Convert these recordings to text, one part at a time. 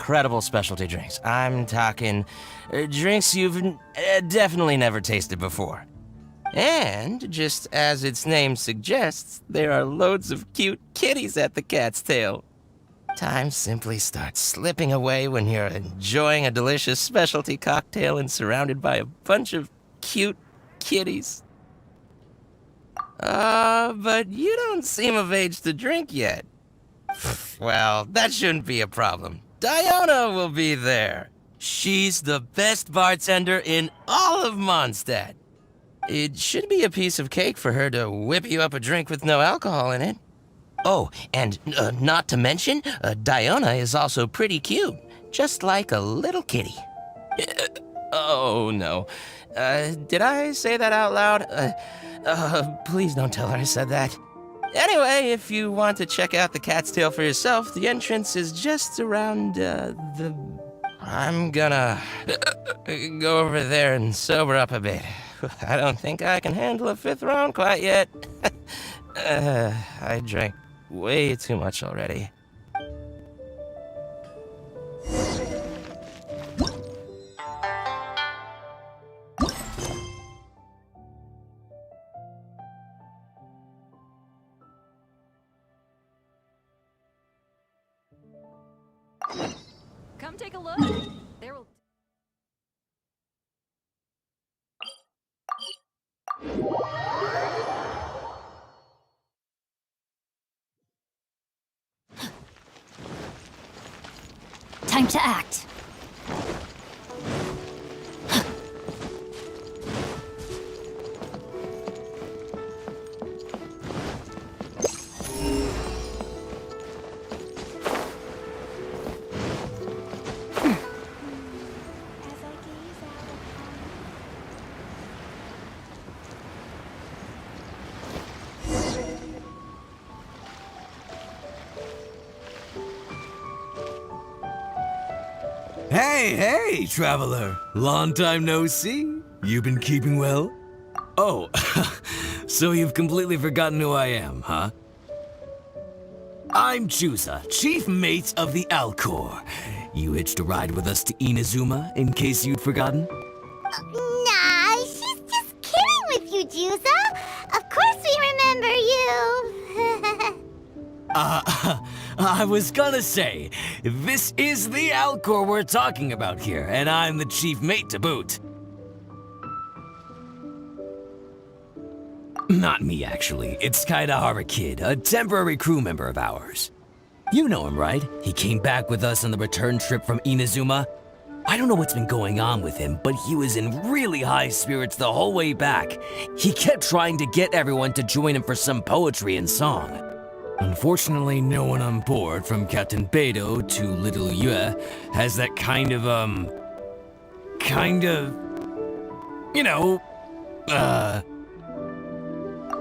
incredible specialty drinks. I'm talking drinks you've definitely never tasted before. And, just as its name suggests, there are loads of cute kitties at the cat's tail. Time simply starts slipping away when you're enjoying a delicious specialty cocktail and surrounded by a bunch of cute kitties. But you don't seem of age to drink yet. Well, that shouldn't be a problem. Diana will be there. She's the best bartender in all of Mondstadt. It should be a piece of cake for her to whip you up a drink with no alcohol in it. Oh, and not to mention, Diana is also pretty cute, just like a little kitty. Oh, no. Did I say that out loud? Please don't tell her I said that. Anyway, if you want to check out the cat's tail for yourself, the entrance is just around, I'm gonna go over there and sober up a bit. I don't think I can handle a 5th round quite yet. I drank way too much already. Come take a look. There will... Time to act. Hey, traveler. Long time no see. You been keeping well? Oh, so you've completely forgotten who I am, huh? I'm Chusa, chief mate of the Alcor. You hitched a ride with us to Inazuma, in case you'd forgotten? Nah, she's just kidding with you, Jusa. Of course we remember you. I was gonna say, this is the Alcor we're talking about here, and I'm the chief mate to boot. Not me, actually. It's Kaidahara Kid, a temporary crew member of ours. You know him, right? He came back with us on the return trip from Inazuma. I don't know what's been going on with him, but he was in really high spirits the whole way back. He kept trying to get everyone to join him for some poetry and song. Unfortunately, no one on board, from Captain Beidou to Little Yue, has that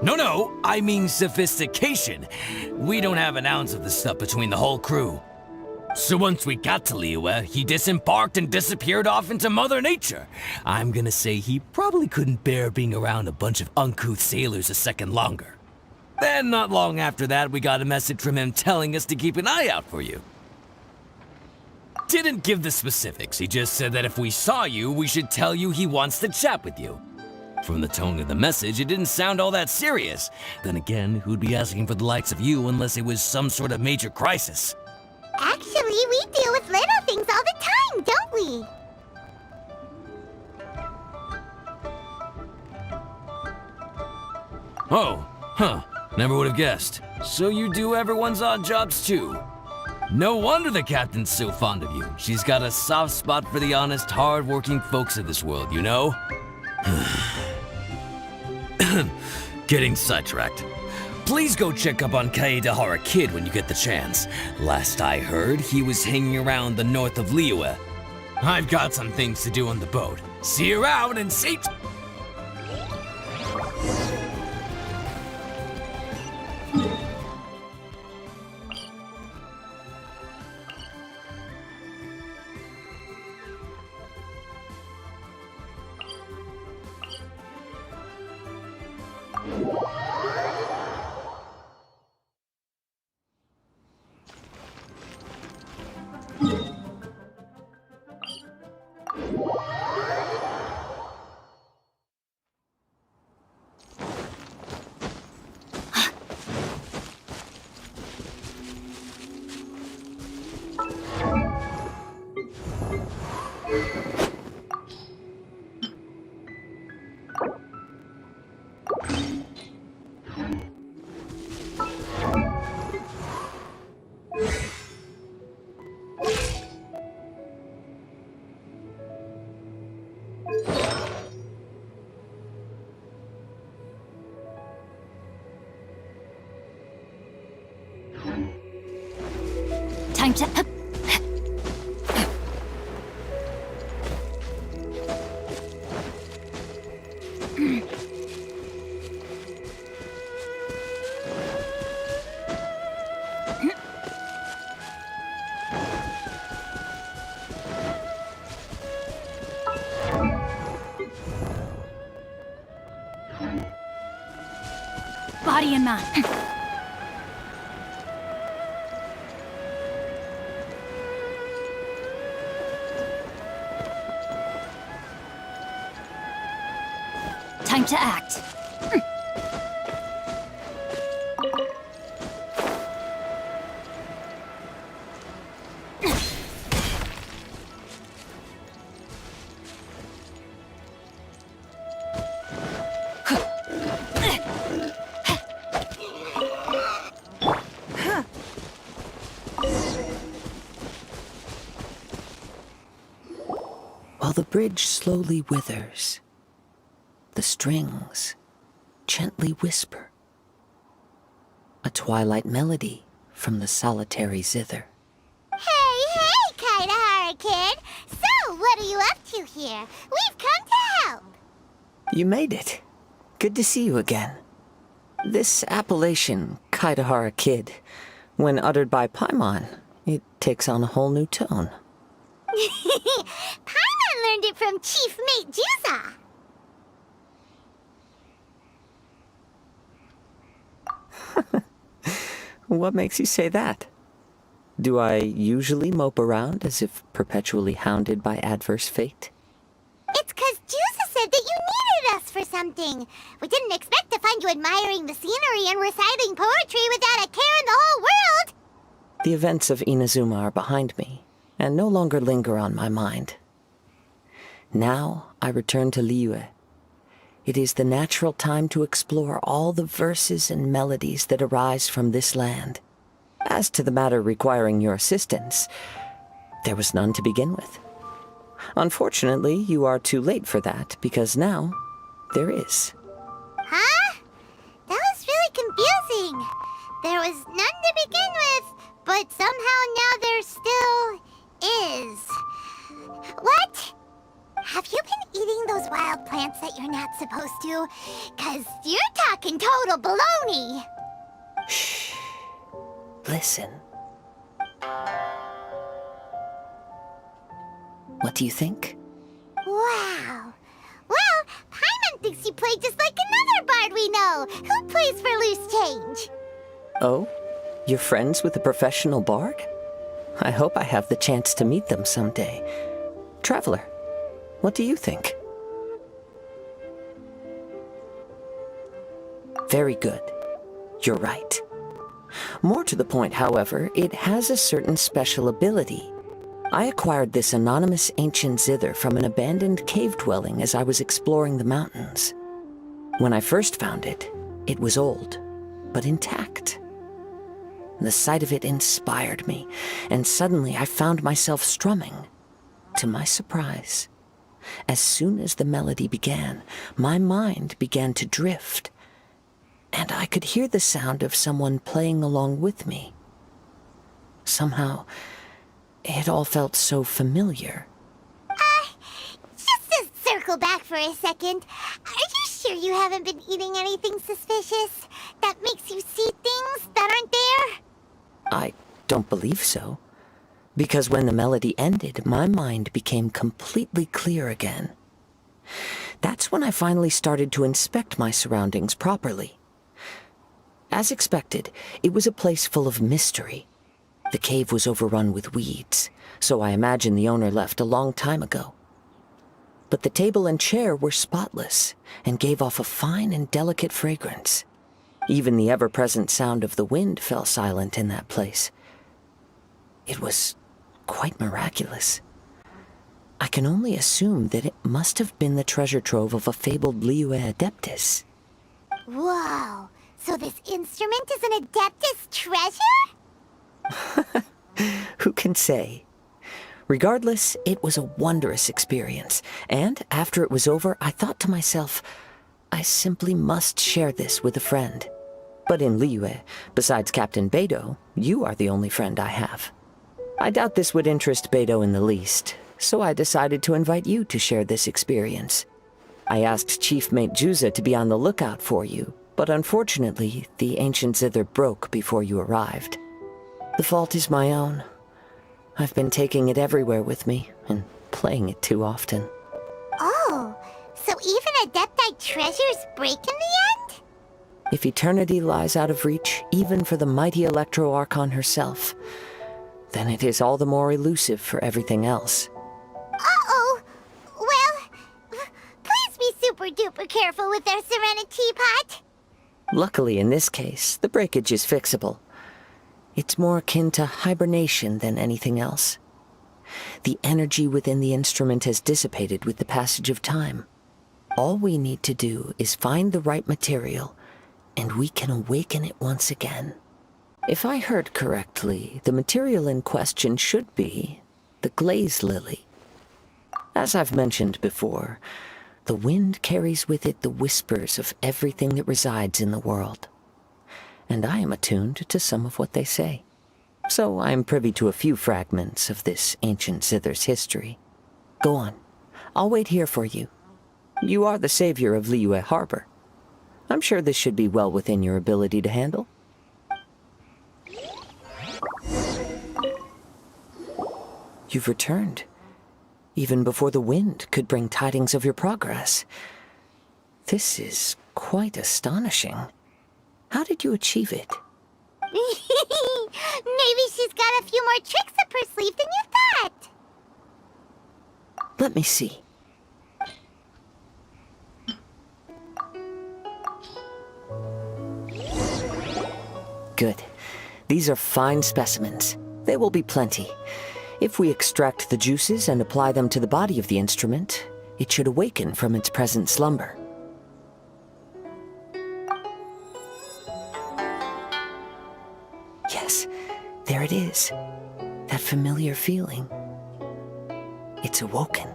No, I mean sophistication. We don't have an ounce of the stuff between the whole crew. So once we got to Liyue, he disembarked and disappeared off into Mother Nature. I'm gonna say he probably couldn't bear being around a bunch of uncouth sailors a second longer. Then, not long after that, we got a message from him telling us to keep an eye out for you. Didn't give the specifics, he just said that if we saw you, we should tell you he wants to chat with you. From the tone of the message, it didn't sound all that serious. Then again, who'd be asking for the likes of you unless it was some sort of major crisis? Actually, we deal with little things all the time, don't we? Oh, huh. Never would have guessed. So you do everyone's odd jobs too. No wonder the captain's so fond of you. She's got a soft spot for the honest, hard-working folks of this world, you know? Getting sidetracked. Please go check up on Kaedahara Kid when you get the chance. Last I heard, he was hanging around the north of Liyue. I've got some things to do on the boat. See you around and see... to... Body and mind. Time to act. While the bridge slowly withers, the strings gently whisper a twilight melody from the solitary zither. Hey, Kaitahara kid! So, what are you up to here? We've come to help! You made it. Good to see you again. This appellation, Kaitahara Kid, when uttered by Paimon, it takes on a whole new tone. Paimon learned it from Chief Mate Juza! What makes you say that? Do I usually mope around as if perpetually hounded by adverse fate? It's 'cause Juza said that you needed us for something. We didn't expect to find you admiring the scenery and reciting poetry without a care in the whole world! The events of Inazuma are behind me, and no longer linger on my mind. Now I return to Liyue. It is the natural time to explore all the verses and melodies that arise from this land. As to the matter requiring your assistance, there was none to begin with. Unfortunately, you are too late for that, because now there is. Huh? That was really confusing. There was none to begin with, but somehow now there still is. What? Have you been eating those wild plants that you're not supposed to? 'Cause you're talking total baloney. Shh. Listen. What do you think? Wow. Well, Paimon thinks you play just like another bard we know, who plays for loose change. Oh? You're friends with a professional bard? I hope I have the chance to meet them someday. Traveler, what do you think? Very good. You're right. More to the point, however, it has a certain special ability. I acquired this anonymous ancient zither from an abandoned cave dwelling as I was exploring the mountains. When I first found it, it was old, but intact. The sight of it inspired me, and suddenly I found myself strumming. To my surprise, as soon as the melody began, my mind began to drift, and I could hear the sound of someone playing along with me. Somehow, it all felt so familiar. Just to circle back for a second, are you sure you haven't been eating anything suspicious that makes you see things that aren't there? I don't believe so, because when the melody ended, my mind became completely clear again. That's when I finally started to inspect my surroundings properly. As expected, it was a place full of mystery. The cave was overrun with weeds, so I imagine the owner left a long time ago. But the table and chair were spotless and gave off a fine and delicate fragrance. Even the ever-present sound of the wind fell silent in that place. It was quite miraculous. I can only assume that it must have been the treasure trove of a fabled Liyue Adeptus. Whoa, so this instrument is an Adeptus treasure? Who can say? Regardless, it was a wondrous experience, and after it was over, I thought to myself, I simply must share this with a friend. But in Liyue, besides Captain Beidou, you are the only friend I have. I doubt this would interest Beto in the least, so I decided to invite you to share this experience. I asked Chief Mate Juza to be on the lookout for you, but unfortunately, the ancient zither broke before you arrived. The fault is my own. I've been taking it everywhere with me, and playing it too often. Oh, so even Adepti treasures break in the end? If eternity lies out of reach, even for the mighty Electro Archon herself, then it is all the more elusive for everything else. Uh-oh. Well, please be super duper careful with our Serenity Teapot. Luckily, in this case, the breakage is fixable. It's more akin to hibernation than anything else. The energy within the instrument has dissipated with the passage of time. All we need to do is find the right material, and we can awaken it once again. If I heard correctly, the material in question should be the glaze lily. As I've mentioned before, the wind carries with it the whispers of everything that resides in the world. And I am attuned to some of what they say. So I am privy to a few fragments of this ancient zither's history. Go on. I'll wait here for you. You are the savior of Liyue Harbor. I'm sure this should be well within your ability to handle. You've returned, even before the wind could bring tidings of your progress. This is quite astonishing. How did you achieve it? Maybe she's got a few more tricks up her sleeve than you thought. Let me see. Good. These are fine specimens. They will be plenty. If we extract the juices and apply them to the body of the instrument, it should awaken from its present slumber. Yes, there it is. That familiar feeling. It's awoken.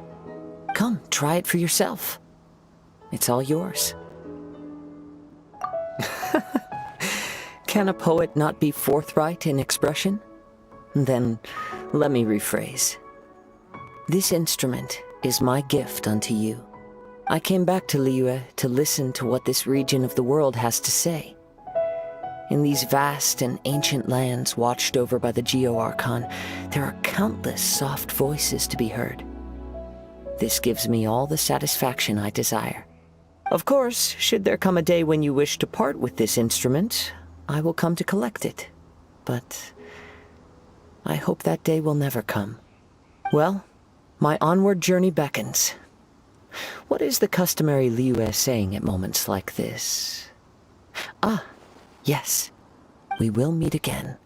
Come, try it for yourself. It's all yours. Can a poet not be forthright in expression? Then, let me rephrase. This instrument is my gift unto you. I came back to Liyue to listen to what this region of the world has to say. In these vast and ancient lands watched over by the Geo-Archon, there are countless soft voices to be heard. This gives me all the satisfaction I desire. Of course, should there come a day when you wish to part with this instrument, I will come to collect it. But I hope that day will never come. Well, my onward journey beckons. What is the customary Liyue saying at moments like this? Ah, yes. We will meet again.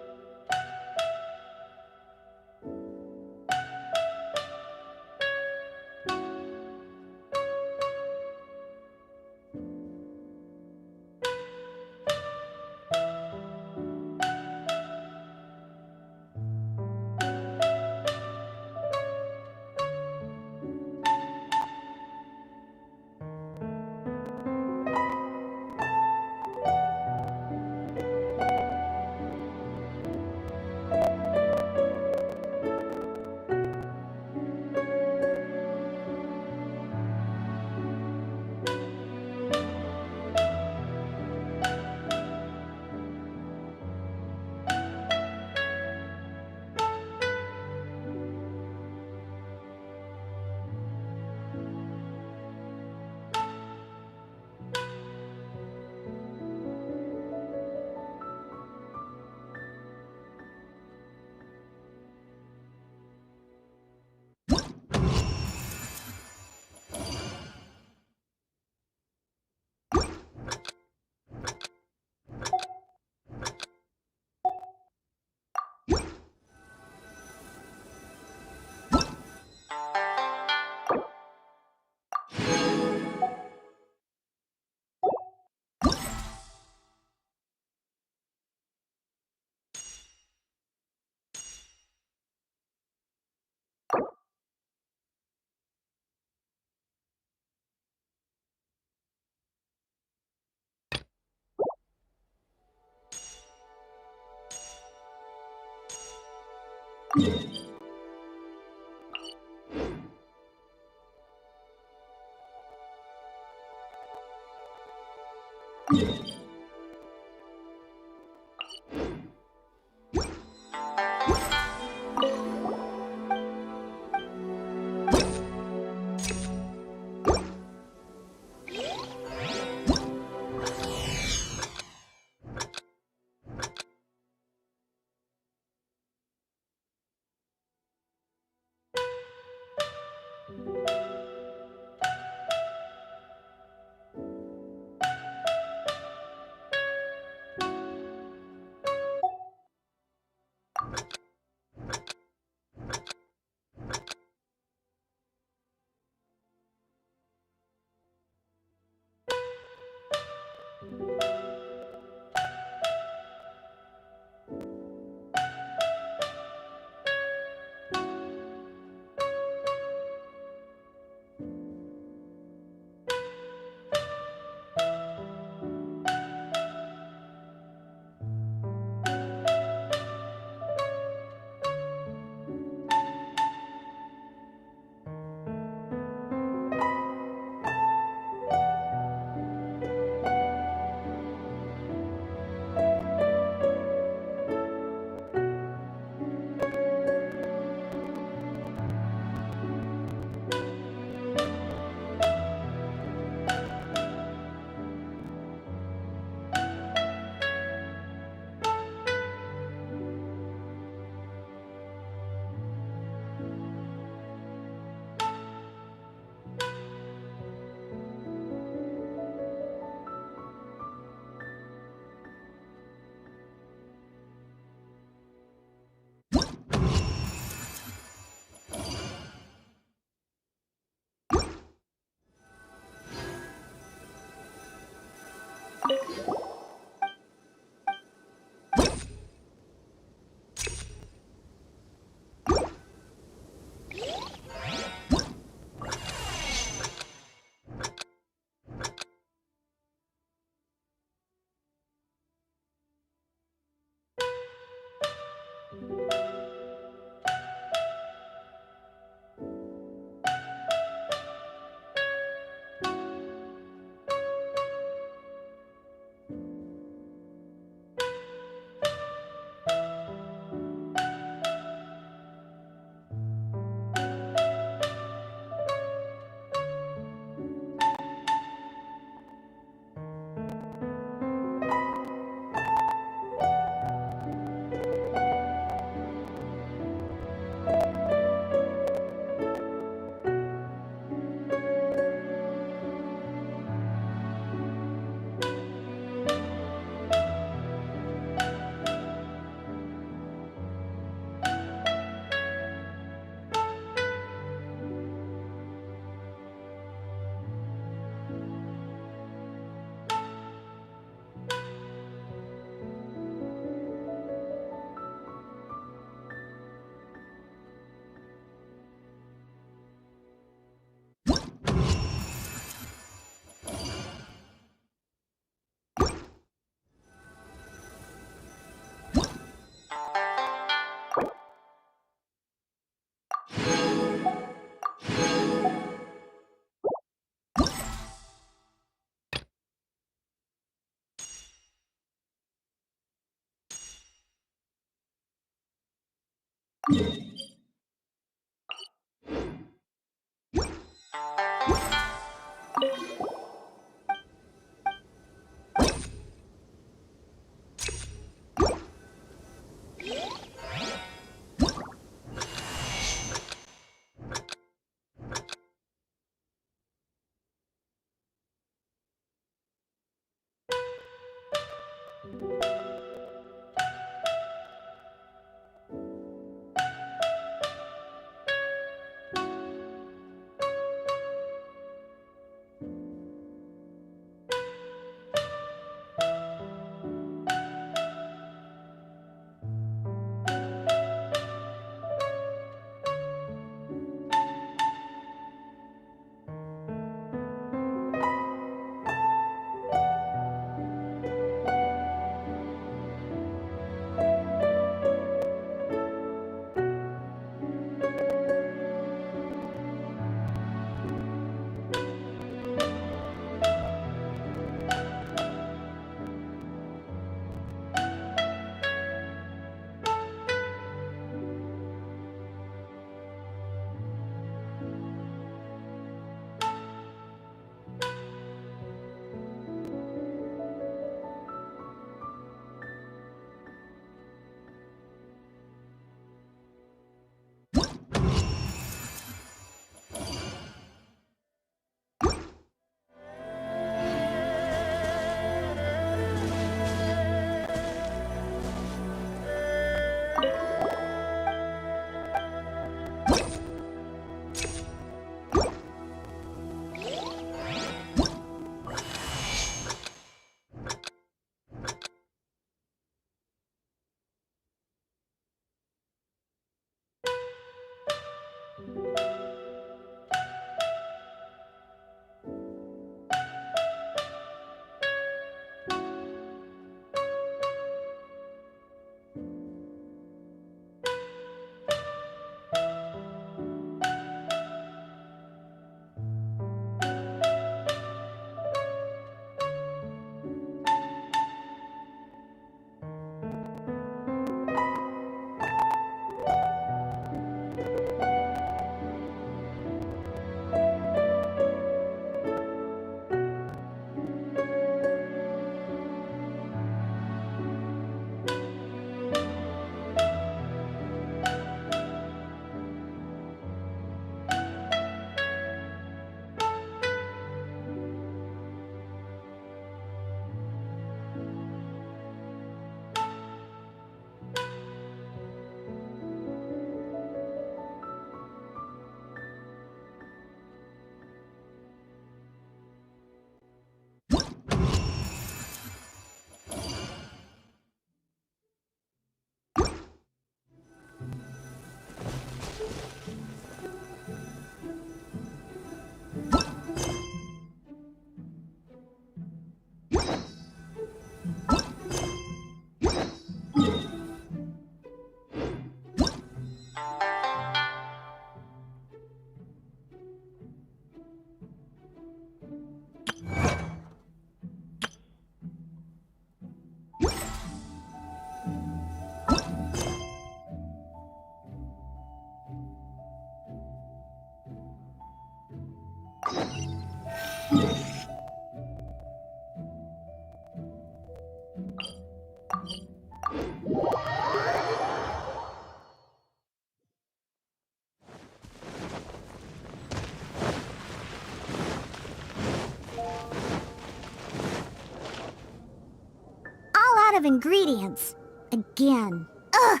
lot of ingredients. Again. Ugh,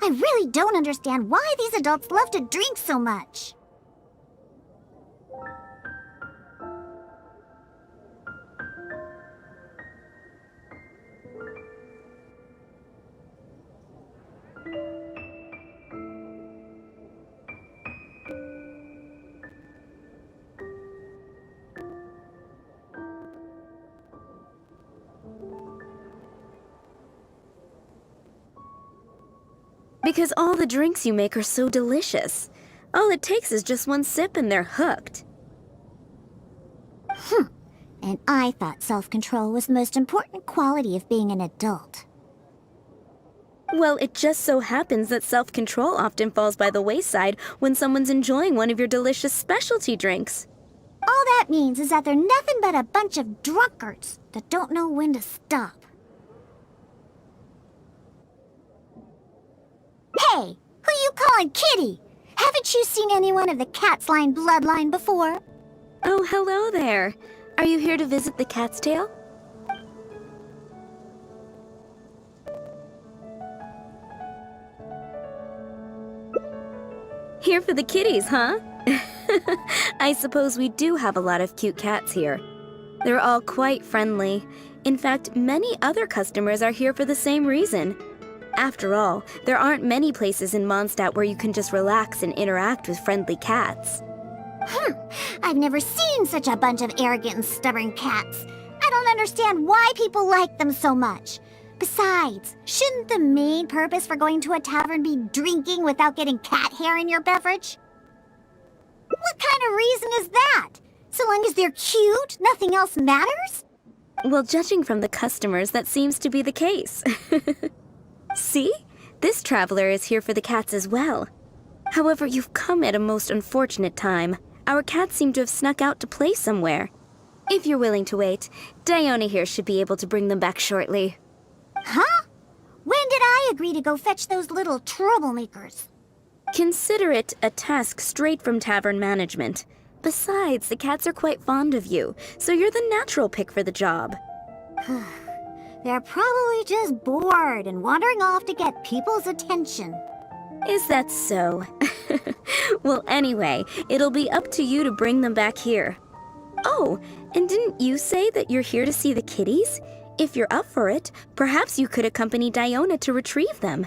I really don't understand why these adults love to drink so much. Because all the drinks you make are so delicious. All it takes is just one sip and they're hooked. And I thought self-control was the most important quality of being an adult. Well, it just so happens that self-control often falls by the wayside when someone's enjoying one of your delicious specialty drinks. All that means is that they're nothing but a bunch of drunkards that don't know when to stop. Hey, who you calling Kitty? Haven't you seen anyone of the Cat's Line bloodline before? Oh, hello there. Are you here to visit the Cat's Tail? Here for the kitties, huh? I suppose we do have a lot of cute cats here. They're all quite friendly. In fact, many other customers are here for the same reason. After all, there aren't many places in Mondstadt where you can just relax and interact with friendly cats. I've never seen such a bunch of arrogant and stubborn cats. I don't understand why people like them so much. Besides, shouldn't the main purpose for going to a tavern be drinking without getting cat hair in your beverage? What kind of reason is that? So long as they're cute, nothing else matters? Well, judging from the customers, that seems to be the case. See? This traveler is here for the cats as well. However, you've come at a most unfortunate time. Our cats seem to have snuck out to play somewhere. If you're willing to wait, Diona here should be able to bring them back shortly. Huh? When did I agree to go fetch those little troublemakers? Consider it a task straight from tavern management. Besides, the cats are quite fond of you, so you're the natural pick for the job. They're probably just bored and wandering off to get people's attention. Is that so? Well, anyway, it'll be up to you to bring them back here. Oh, and didn't you say that you're here to see the kitties? If you're up for it, perhaps you could accompany Diona to retrieve them.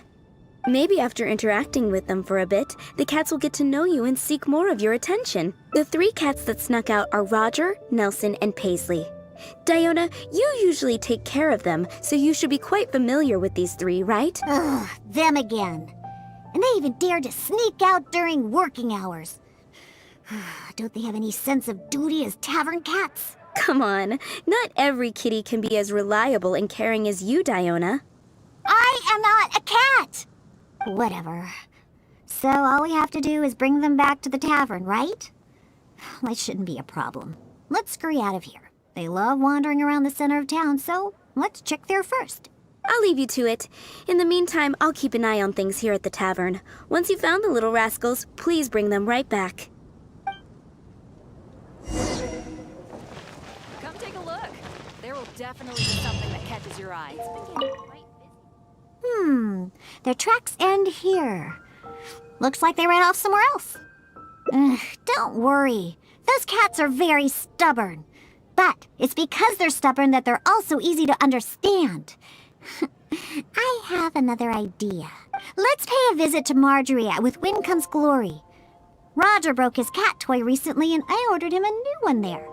Maybe after interacting with them for a bit, the cats will get to know you and seek more of your attention. The 3 cats that snuck out are Roger, Nelson, and Paisley. Diona, you usually take care of them, so you should be quite familiar with these 3, right? Ugh, them again. And they even dare to sneak out during working hours. Don't they have any sense of duty as tavern cats? Come on, not every kitty can be as reliable and caring as you, Diona. I am not a cat! Whatever. So all we have to do is bring them back to the tavern, right? That shouldn't be a problem. Let's scurry out of here. They love wandering around the center of town, so let's check there first. I'll leave you to it. In the meantime, I'll keep an eye on things here at the tavern. Once you've found the little rascals, please bring them right back. Come take a look. There will definitely be something that catches your eye. It's been getting quite busy. Their tracks end here. Looks like they ran off somewhere else. Don't worry. Those cats are very stubborn. But it's because they're stubborn that they're also easy to understand. I have another idea. Let's pay a visit to Marjorie at With Wind Comes Glory. Roger broke his cat toy recently and I ordered him a new one there.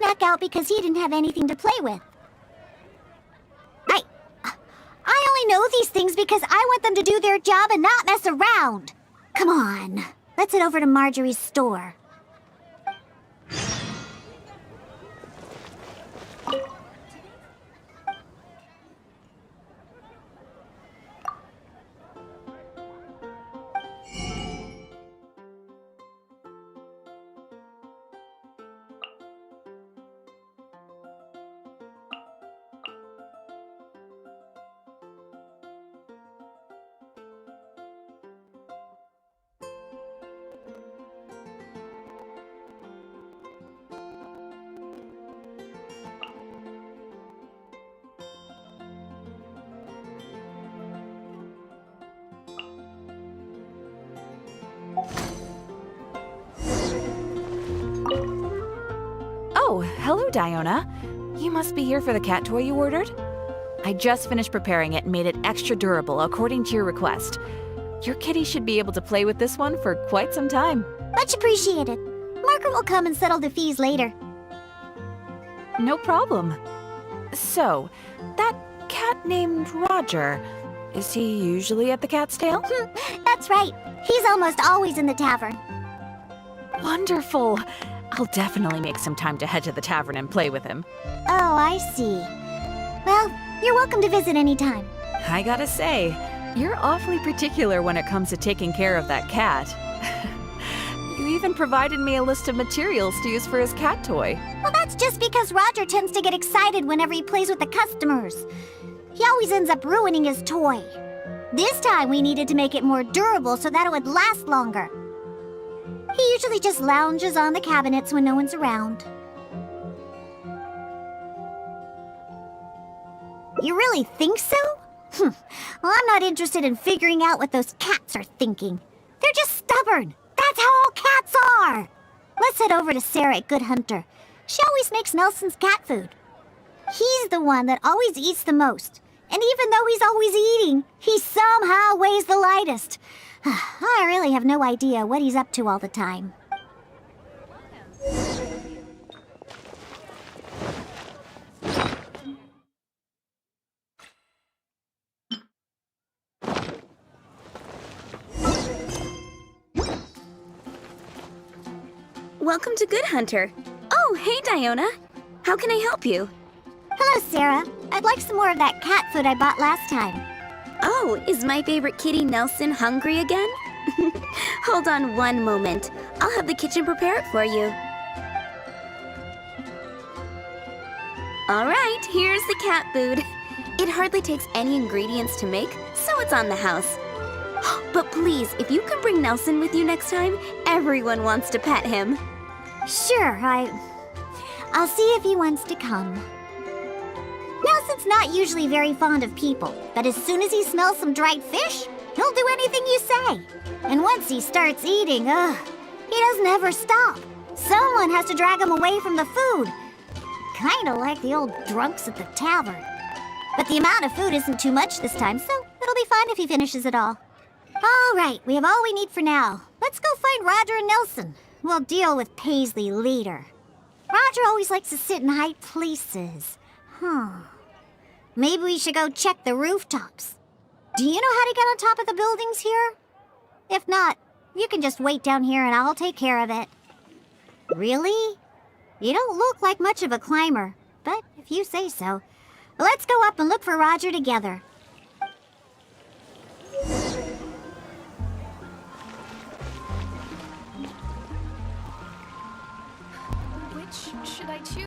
back out because he didn't have anything to play with. I only know these things because I want them to do their job and not mess around. Come on, let's head over to Marjorie's store. Oh, hello, Diona. You must be here for the cat toy you ordered? I just finished preparing it and made it extra durable according to your request. Your kitty should be able to play with this one for quite some time. Much appreciated. Margaret will come and settle the fees later. No problem. So, that cat named Roger, is he usually at the Cat's Tail? That's right. He's almost always in the tavern. Wonderful. I'll definitely make some time to head to the tavern and play with him. Oh, I see. Well, you're welcome to visit anytime. I gotta say, you're awfully particular when it comes to taking care of that cat. You even provided me a list of materials to use for his cat toy. Well, that's just because Roger tends to get excited whenever he plays with the customers. He always ends up ruining his toy. This time we needed to make it more durable so that it would last longer. He usually just lounges on the cabinets when no one's around. You really think so? Well, I'm not interested in figuring out what those cats are thinking. They're just stubborn. That's how all cats are. Let's head over to Sarah at Good Hunter. She always makes Nelson's cat food. He's the one that always eats the most. And even though he's always eating, he somehow weighs the lightest. I really have no idea what he's up to all the time. Welcome to Good Hunter. Oh, hey, Diona. How can I help you? Hello, Sarah. I'd like some more of that cat food I bought last time. Oh, is my favorite kitty Nelson hungry again? Hold on one moment. I'll have the kitchen prepare it for you. All right, here's the cat food. It hardly takes any ingredients to make, so it's on the house. But please, if you can bring Nelson with you next time, everyone wants to pet him. Sure, I'll see if he wants to come. Nelson's not usually very fond of people, but as soon as he smells some dried fish, he'll do anything you say. And once he starts eating, he doesn't ever stop. Someone has to drag him away from the food. Kinda like the old drunks at the tavern. But the amount of food isn't too much this time, so it'll be fine if he finishes it all. All right, we have all we need for now. Let's go find Roger and Nelson. We'll deal with Paisley later. Roger always likes to sit in high places. Maybe we should go check the rooftops. Do you know how to get on top of the buildings here? If not, you can just wait down here and I'll take care of it. Really? You don't look like much of a climber, but if you say so. Let's go up and look for Roger together. Which should I choose?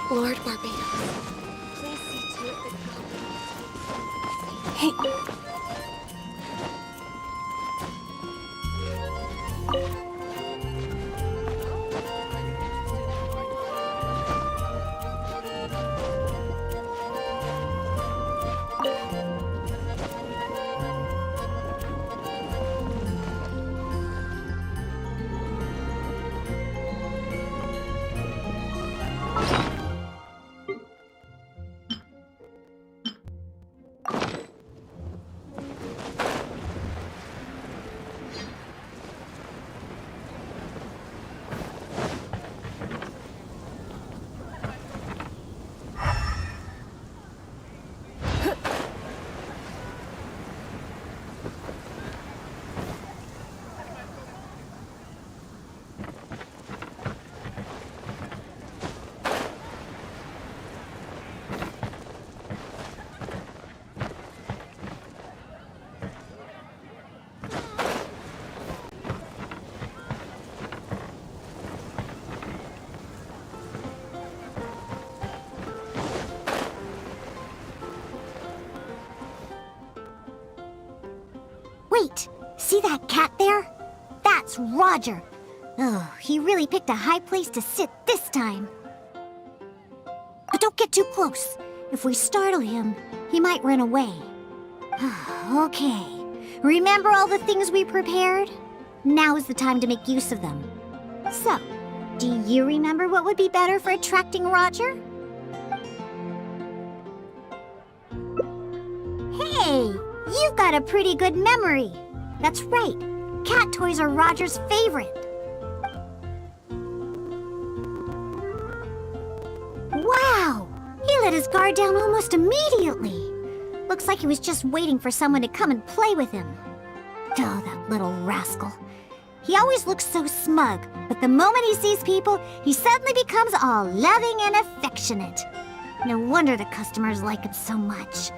Lord Barbados, please see to it that Hey, See that cat there? That's Roger. Oh, he really picked a high place to sit this time. But don't get too close. If we startle him, he might run away. Okay. Remember all the things we prepared? Now is the time to make use of them. So, do you remember what would be better for attracting Roger? Hey, you've got a pretty good memory. That's right. Cat toys are Roger's favorite. Wow! He let his guard down almost immediately. Looks like he was just waiting for someone to come and play with him. Oh, that little rascal. He always looks so smug, but the moment he sees people, he suddenly becomes all loving and affectionate. No wonder the customers like him so much.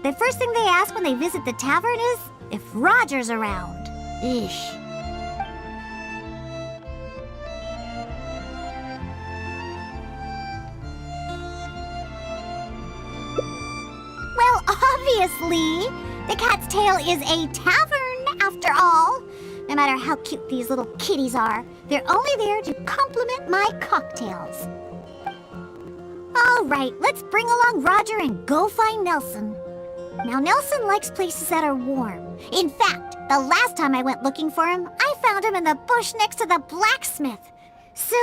The first thing they ask when they visit the tavern is if Roger's around. Eesh. Well, obviously, the Cat's Tail is a tavern, after all. No matter how cute these little kitties are, they're only there to compliment my cocktails. All right, let's bring along Roger and go find Nelson. Now, Nelson likes places that are warm. In fact, the last time I went looking for him, I found him in the bush next to the blacksmith. So,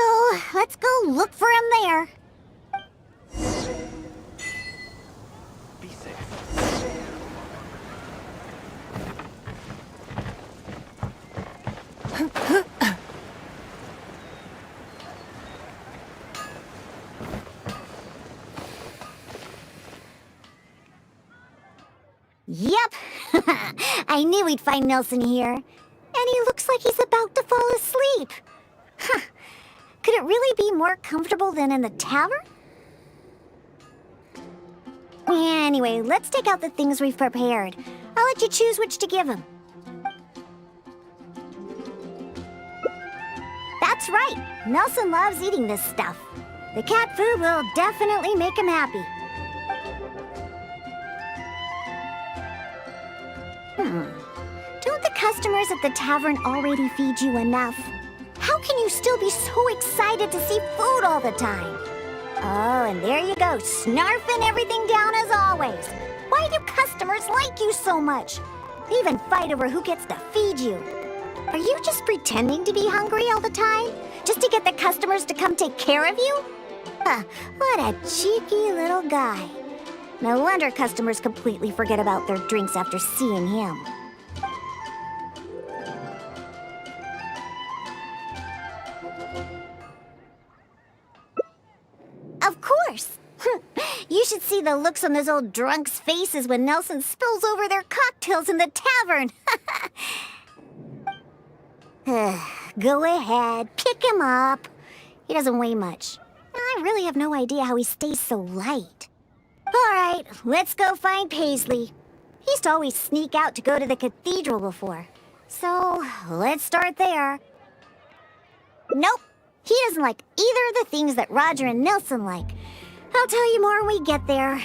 let's go look for him there. Be safe. Yep, I knew we'd find Nelson here. And he looks like he's about to fall asleep. Huh. Could it really be more comfortable than in the tavern? Anyway, let's take out the things we've prepared. I'll let you choose which to give him. That's right, Nelson loves eating this stuff. The cat food will definitely make him happy. Don't the customers at the tavern already feed you enough? How can you still be so excited to see food all the time? Oh, and there you go, snarfing everything down as always. Why do customers like you so much? They even fight over who gets to feed you. Are you just pretending to be hungry all the time? Just to get the customers to come take care of you? Huh, what a cheeky little guy. No wonder customers completely forget about their drinks after seeing him. Of course! You should see the looks on those old drunks' faces when Nelson spills over their cocktails in the tavern. Go ahead, pick him up. He doesn't weigh much. I really have no idea how he stays so light. All right, let's go find Paisley. He used to always sneak out to go to the cathedral before. So, let's start there. Nope, he doesn't like either of the things that Roger and Nelson like. I'll tell you more when we get there.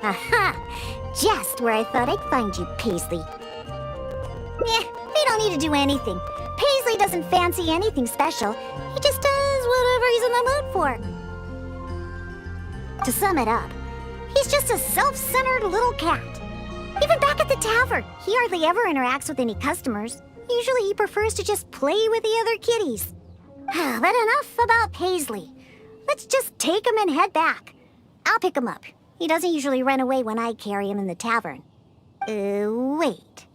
Aha! Just where I thought I'd find you, Paisley. They don't need to do anything. Paisley doesn't fancy anything special. He just does whatever he's in the mood for. To sum it up, he's just a self-centered little cat. Even back at the tavern, he hardly ever interacts with any customers. Usually he prefers to just play with the other kitties. But enough about Paisley. Let's just take him and head back. I'll pick him up. He doesn't usually run away when I carry him in the tavern. Wait.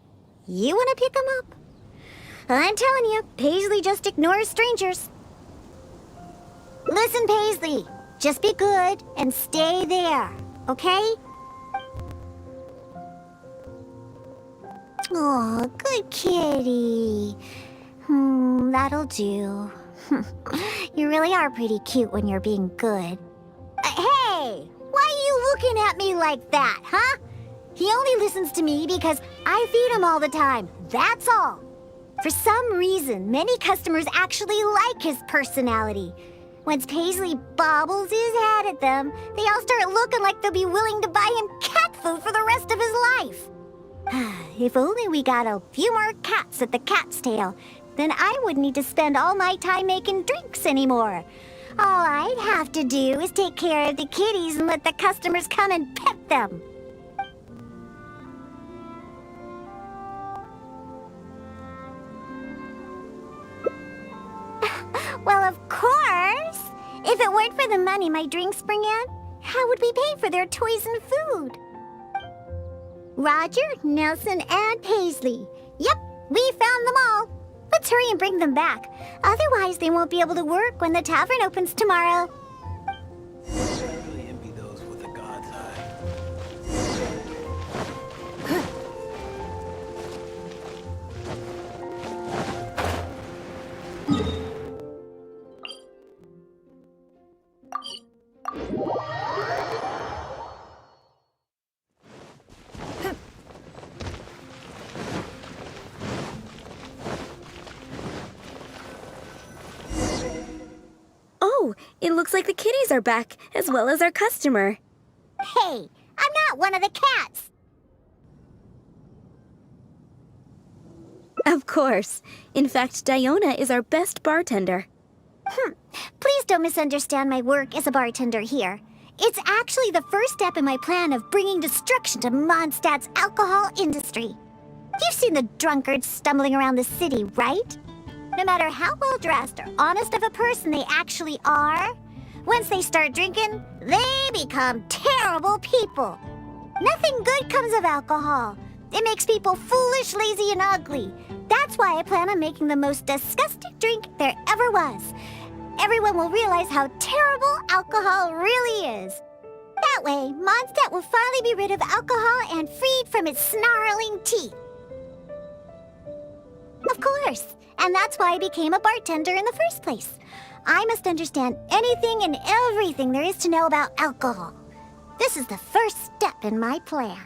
You want to pick him up? I'm telling you, Paisley just ignores strangers. Listen, Paisley. Just be good and stay there, okay? Oh, good kitty. That'll do. You really are pretty cute when you're being good. Hey! Why are you looking at me like that, huh? He only listens to me because I feed him all the time. That's all. For some reason, many customers actually like his personality. Once Paisley bobbles his head at them, they all start looking like they'll be willing to buy him cat food for the rest of his life. If only we got a few more cats at the cat's tail, then I wouldn't need to spend all my time making drinks anymore. All I'd have to do is take care of the kitties and let the customers come and pet them. Well, of course! If it weren't for the money my drinks bring in, how would we pay for their toys and food? Roger, Nelson, and Paisley. Yep, we found them all. Let's hurry and bring them back. Otherwise, they won't be able to work when the tavern opens tomorrow. I really envy those with a god's eye. Oh, it looks like the kitties are back, as well as our customer. Hey, I'm not one of the cats. Of course. In fact, Diona is our best bartender. Please don't misunderstand my work as a bartender here. It's actually the first step in my plan of bringing destruction to Mondstadt's alcohol industry. You've seen the drunkards stumbling around the city, right? No matter how well-dressed or honest of a person they actually are, once they start drinking, they become terrible people. Nothing good comes of alcohol. It makes people foolish, lazy, and ugly. That's why I plan on making the most disgusting drink there ever was. Everyone will realize how terrible alcohol really is. That way, Mondstadt will finally be rid of alcohol and freed from its snarling teeth. Of course, and that's why I became a bartender in the first place. I must understand anything and everything there is to know about alcohol. This is the first step in my plan.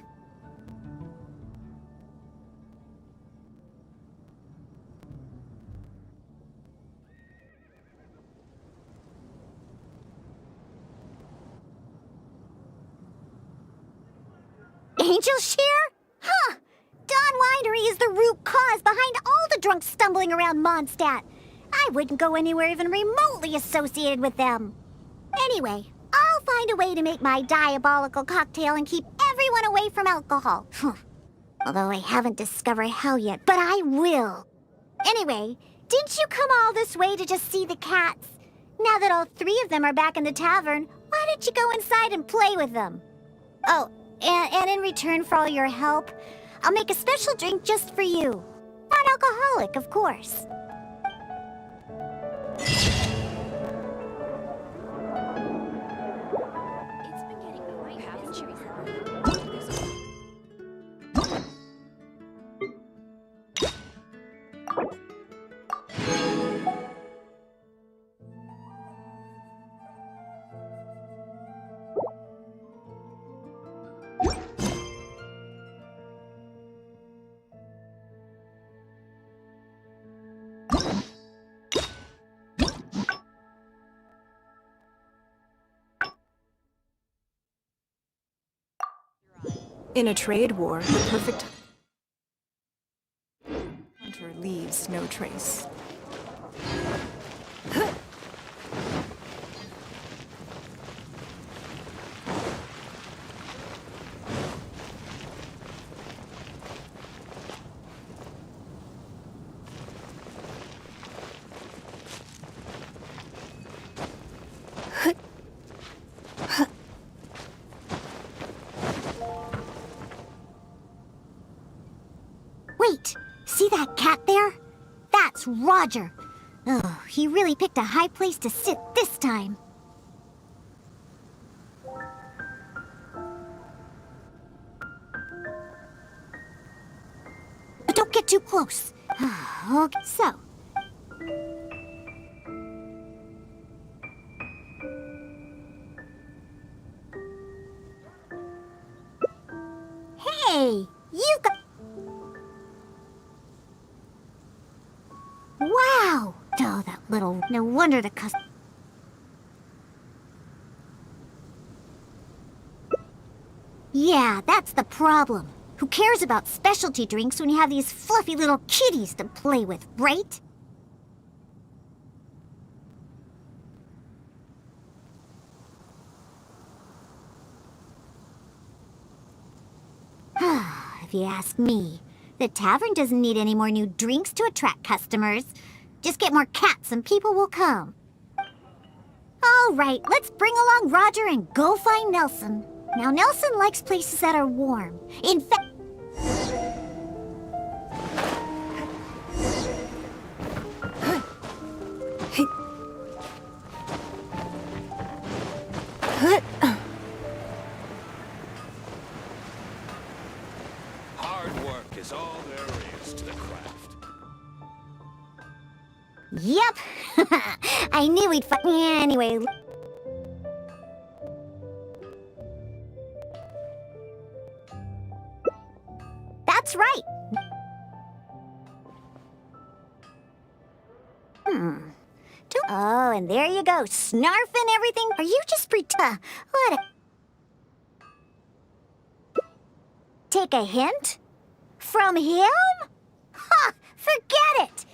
Angel Shear? Huh! Dawn Winery is the root cause behind all the drunks stumbling around Mondstadt. I wouldn't go anywhere even remotely associated with them. Anyway, I'll find a way to make my diabolical cocktail and keep everyone away from alcohol. Although I haven't discovered how yet, but I will. Anyway, didn't you come all this way to just see the cats? Now that all three of them are back in the tavern, why don't you go inside and play with them? Oh, and in return for all your help, I'll make a special drink just for you. Non-alcoholic, of course. It's been getting quite haven't you? In a trade war, the perfect hunter leaves no trace. Wait, see that cat there? That's Roger. Oh, he really picked a high place to sit this time. But don't get too close. Okay, so, Hey, you got... Wow! Oh, that little... No wonder the Yeah, that's the problem. Who cares about specialty drinks when you have these fluffy little kitties to play with, right? If you ask me, the tavern doesn't need any more new drinks to attract customers. Just get more cats and people will come. All right, let's bring along Roger and go find Nelson. Now, Nelson likes places that are warm. In fact... Hard work is all there is to the craft. Yep! I knew we'd find... Anyway... That's right! Oh, and there you go, snarfing everything. Are you just what a... Take a hint? From him? Ha! Forget it!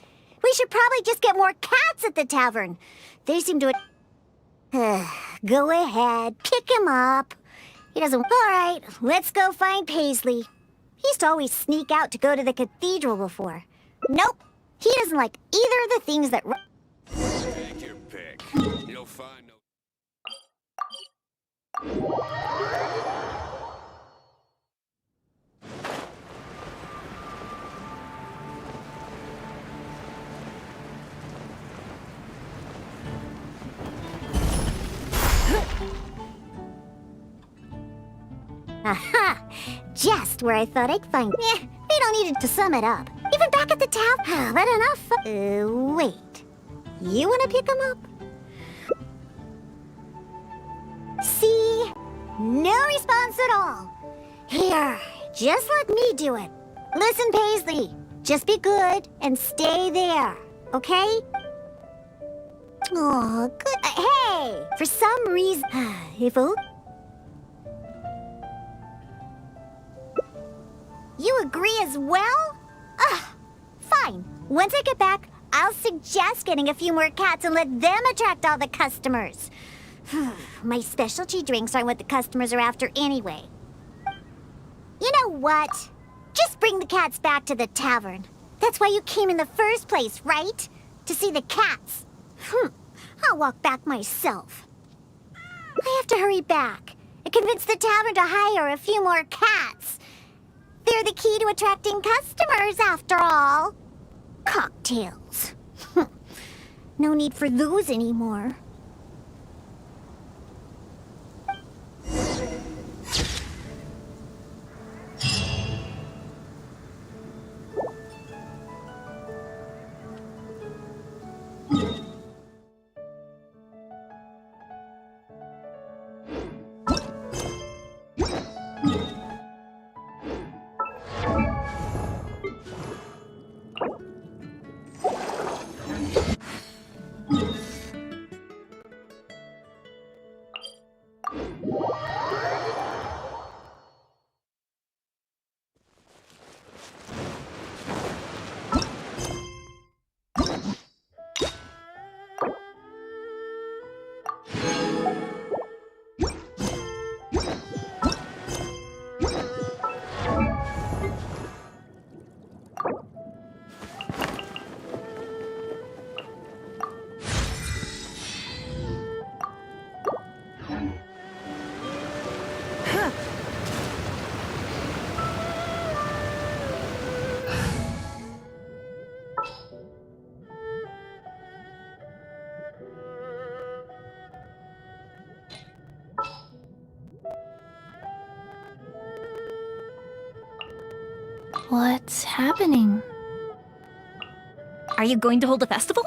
We should probably just get more cats at the tavern. They seem to... Go ahead, pick him up. He doesn't... All right, let's go find Paisley. He used to always sneak out to go to the cathedral before. Nope, he doesn't like either of the things that... Take your pick. You'll find no... Aha! Just where I thought I'd find... we don't need it to sum it up. Even back at the tavern... But enough... wait. You want to pick him up? See? No response at all. Here, just let me do it. Listen, Paisley. Just be good and stay there, okay? Oh, good. Hey! For some reason... if only... You agree as well? Ugh, fine. Once I get back, I'll suggest getting a few more cats and let them attract all the customers. My specialty drinks aren't what the customers are after anyway. You know what? Just bring the cats back to the tavern. That's why you came in the first place, right? To see the cats. I'll walk back myself. I have to hurry back and convince the tavern to hire a few more cats. They're the key to attracting customers, after all. Cocktails. No need for those anymore. What's happening? Are you going to hold a festival?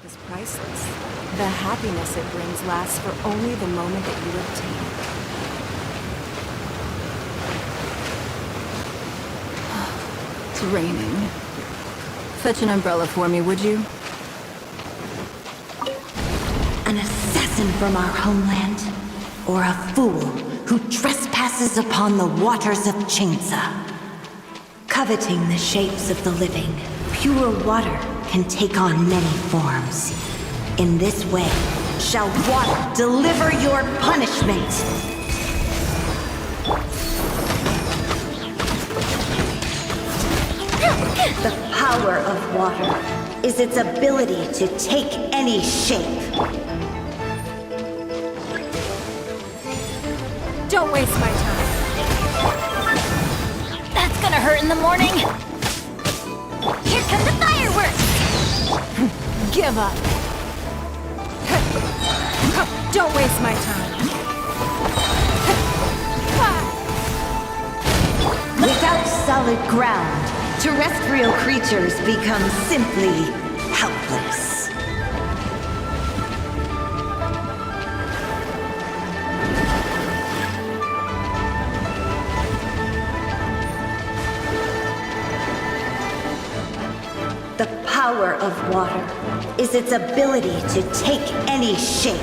Is priceless. The happiness it brings lasts for only the moment that you obtain it. It's raining. Fetch an umbrella for me, would you? An assassin from our homeland, or a fool who trespasses upon the waters of Chainsa. Coveting the shapes of the living, pure water can take on many forms. In this way, shall water deliver your punishment. The power of water is its ability to take any shape. Don't waste my time. That's gonna hurt in the morning. Here come the fireworks! Give up. Don't waste my time. Without solid ground, terrestrial creatures become simply helpless. The power of water is its ability to take any shape.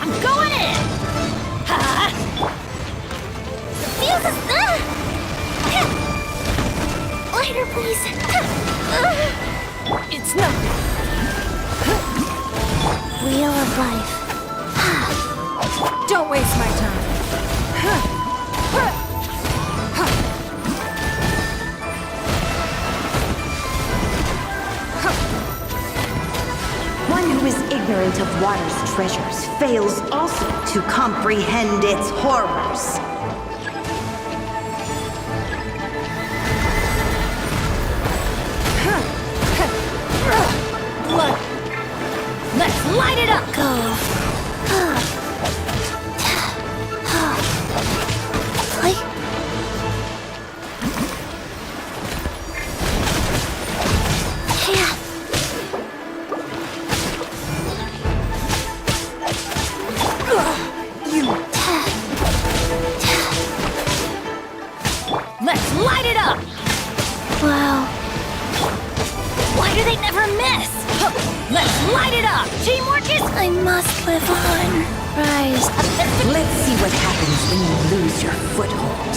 I'm going in! Ha! The fuse is... Lighter, please. It's nothing. Wheel of life. Don't waste my time. One who is ignorant of water's treasures fails also to comprehend its horrors. Look! Let's light it up! Go! Let's light it up! Wow. Why do they never miss? Let's light it up! Teamwork is... I must live on. Rise. Let's see what happens when you lose your foothold.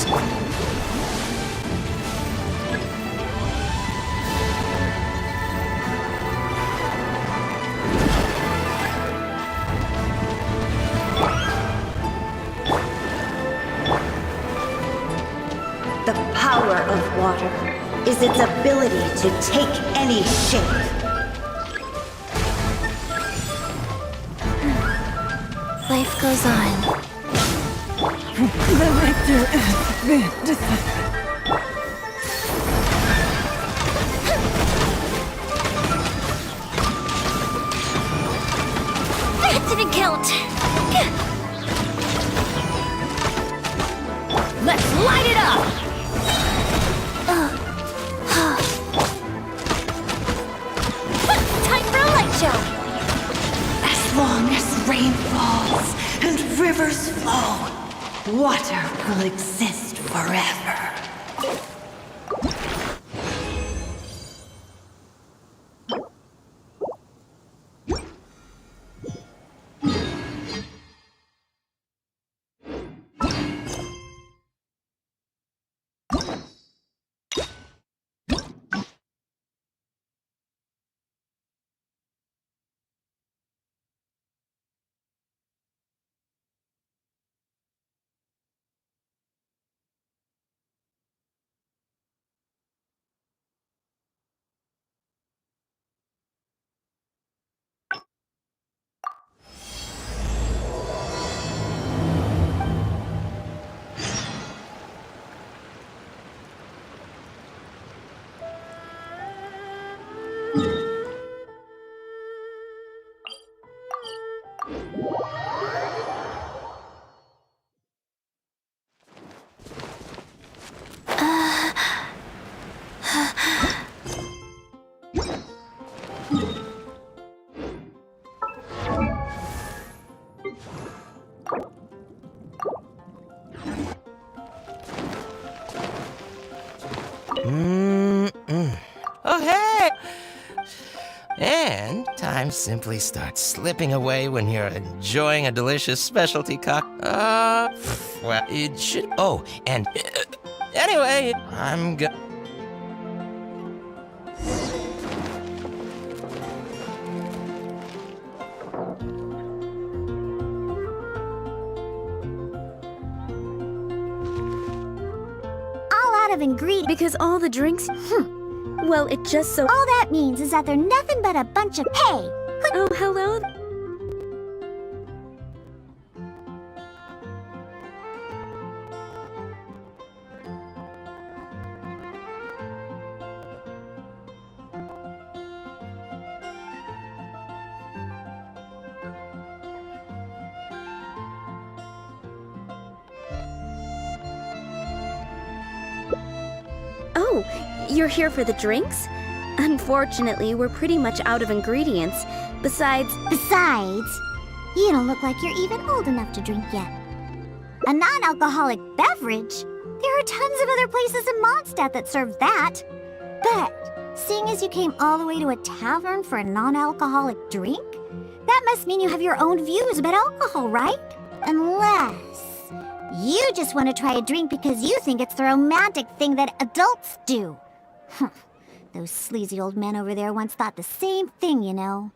The power of water is its ability to take any shape. Life goes on. The victor has been decided. That didn't count. Let's light it up! Time for a light show! As long as rain falls and rivers flow, water will exist forever. Oh, hey! And time simply starts slipping away when you're enjoying a delicious specialty well, it should. Oh, and anyway, I'm go. All out of ingredients. Because all the drinks. Well, it just so. All that means is that they're nothing but a bunch of hay. Oh, hello. Oh, you're here for the drinks? Unfortunately, we're pretty much out of ingredients. Besides, you don't look like you're even old enough to drink yet. A non-alcoholic beverage? There are tons of other places in Mondstadt that serve that. But, seeing as you came all the way to a tavern for a non-alcoholic drink, that must mean you have your own views about alcohol, right? Unless you just want to try a drink because you think it's the romantic thing that adults do. Those sleazy old men over there once thought the same thing, you know.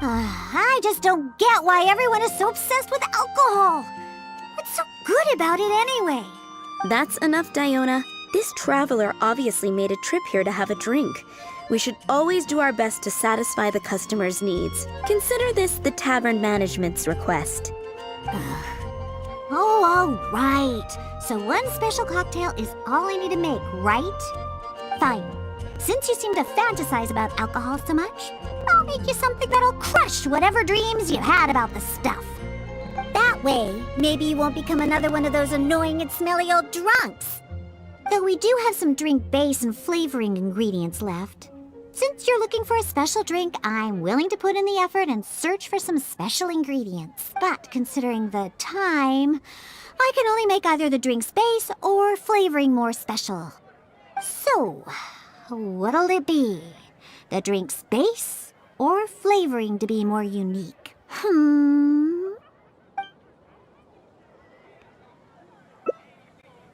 I just don't get why everyone is so obsessed with alcohol. What's so good about it anyway? That's enough, Diona. This traveler obviously made a trip here to have a drink. We should always do our best to satisfy the customer's needs. Consider this the tavern management's request. Oh, all right. So one special cocktail is all I need to make, right? Fine. Since you seem to fantasize about alcohol so much, I'll make you something that'll crush whatever dreams you had about the stuff. That way, maybe you won't become another one of those annoying and smelly old drunks. Though we do have some drink base and flavoring ingredients left. Since you're looking for a special drink, I'm willing to put in the effort and search for some special ingredients. But considering the time, I can only make either the drink's base or flavoring more special. So, what'll it be? The drink's base or flavoring to be more unique?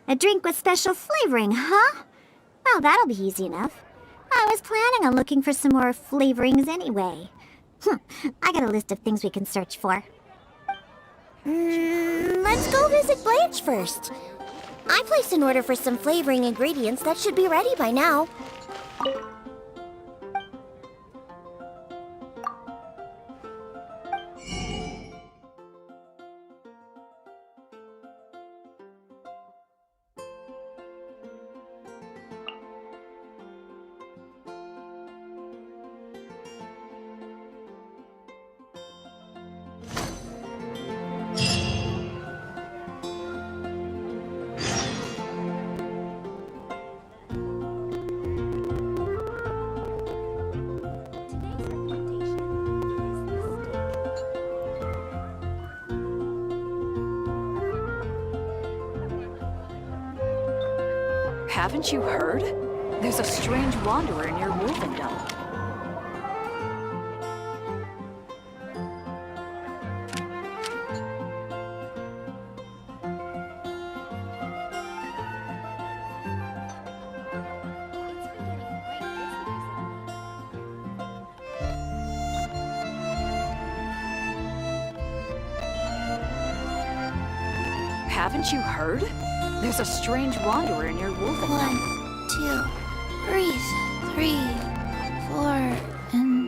A drink with special flavoring, huh? Well, that'll be easy enough. I was planning on looking for some more flavorings anyway. I got a list of things we can search for. Let's go visit Blanche first. I placed an order for some flavoring ingredients that should be ready by now. Haven't you heard? There's a strange wanderer near Wolfendom. Haven't you heard? There's a strange wanderer near Wolfendom. 1, 2, breathe. 3, 4, and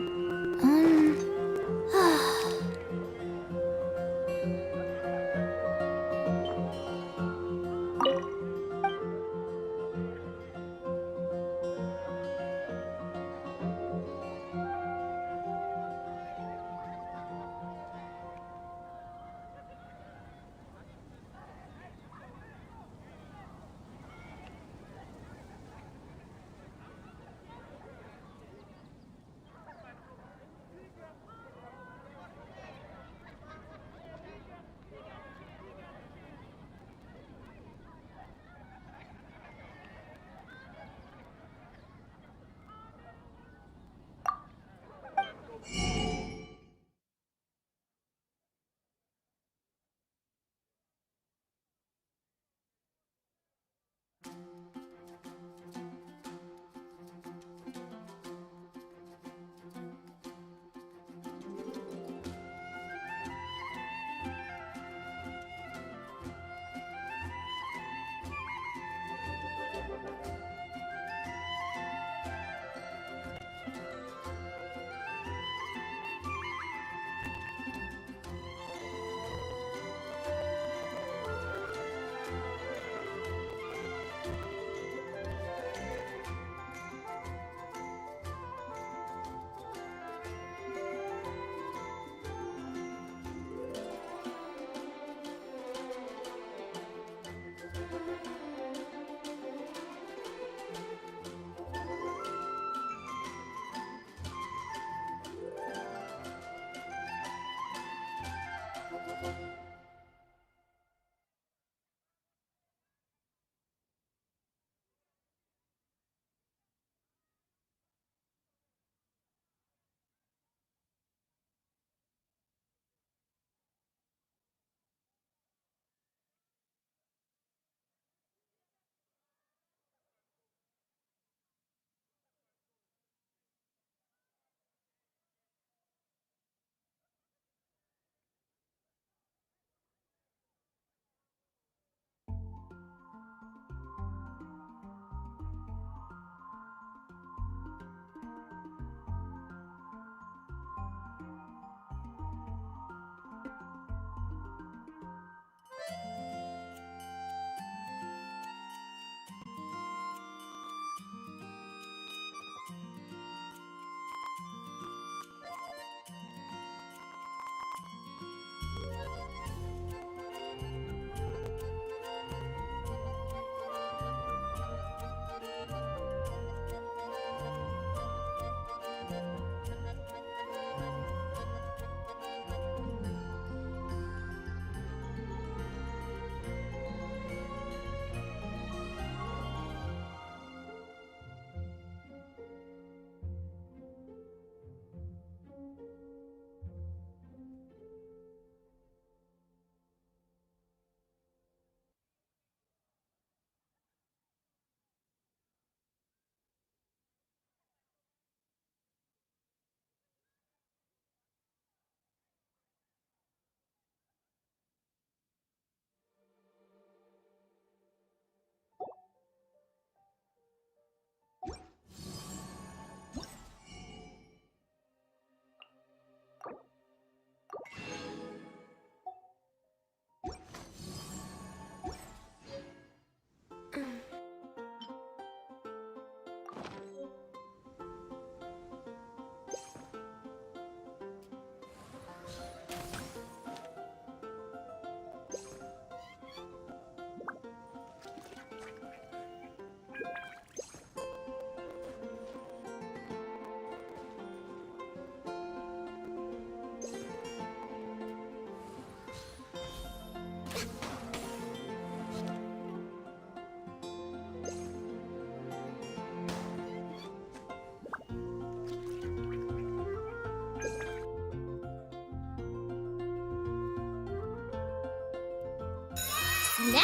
Snap!